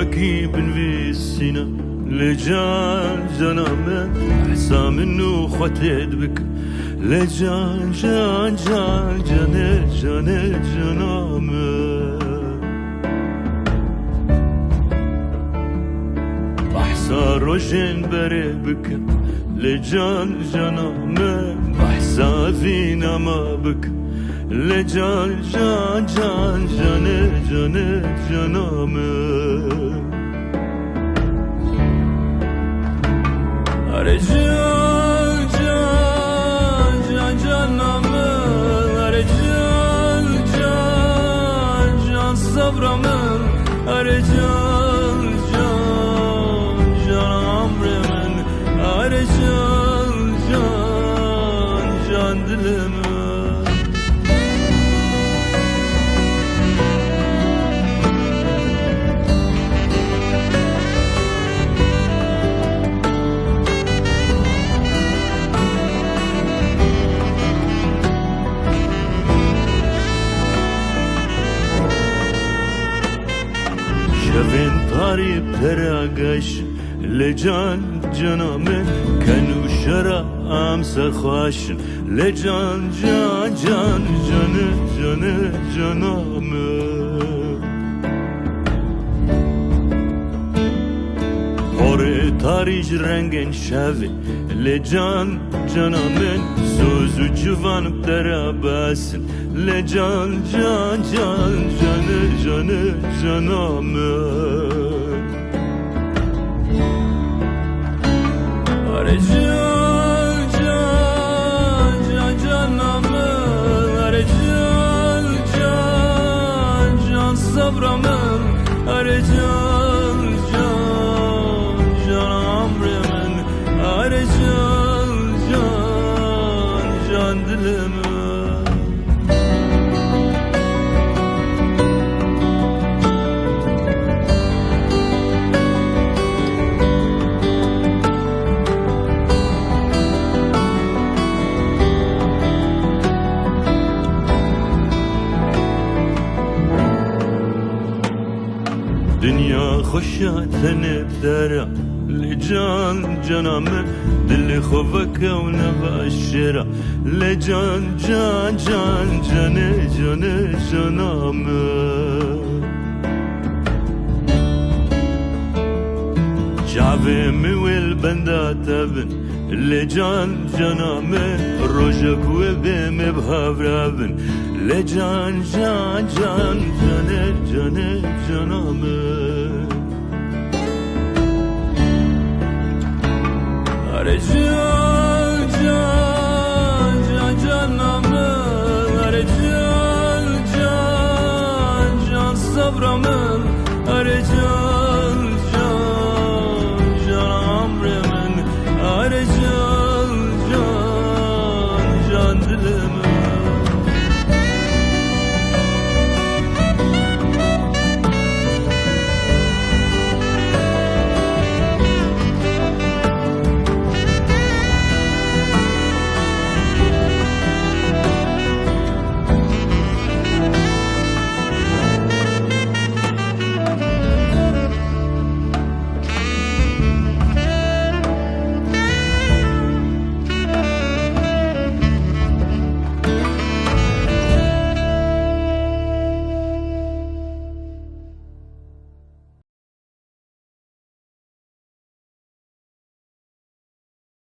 وكي بنفيسنا لجان جنامه حسام انه ختد بك لجان جان جان جان جان جنامه بحسا روجين بري بك لجان جنامه بحسا فينا ما بك لجان جان جان جان جان جنامه اره جان جان جان جنامه اره جان جان جان صبرمه اره جان جان جان عمر من اره جان جان جان دلمه شفين طاري بتراقش لجان جنامه كانوا شرا امس خواشن لجان جان جان جان جان جنامه حور تاریج رنگن شوی لجان جنامه سوزو جوان بتراباسن لجان جان جان جان جان جنامه اره جان جان جان جنامه اره جان جان جان صبرمه اره جان جان جان عمر من اره جان جان جان دلمه دنیا خوشاتن بدارا لجان جنامه دل خوفك ونباشرة لجان جان جان جان جان جنامه شعبي مويل بندات ابن لجان جنامه روجك وبهم بهافرابن لجان جان جان جان جان جنامه اره جان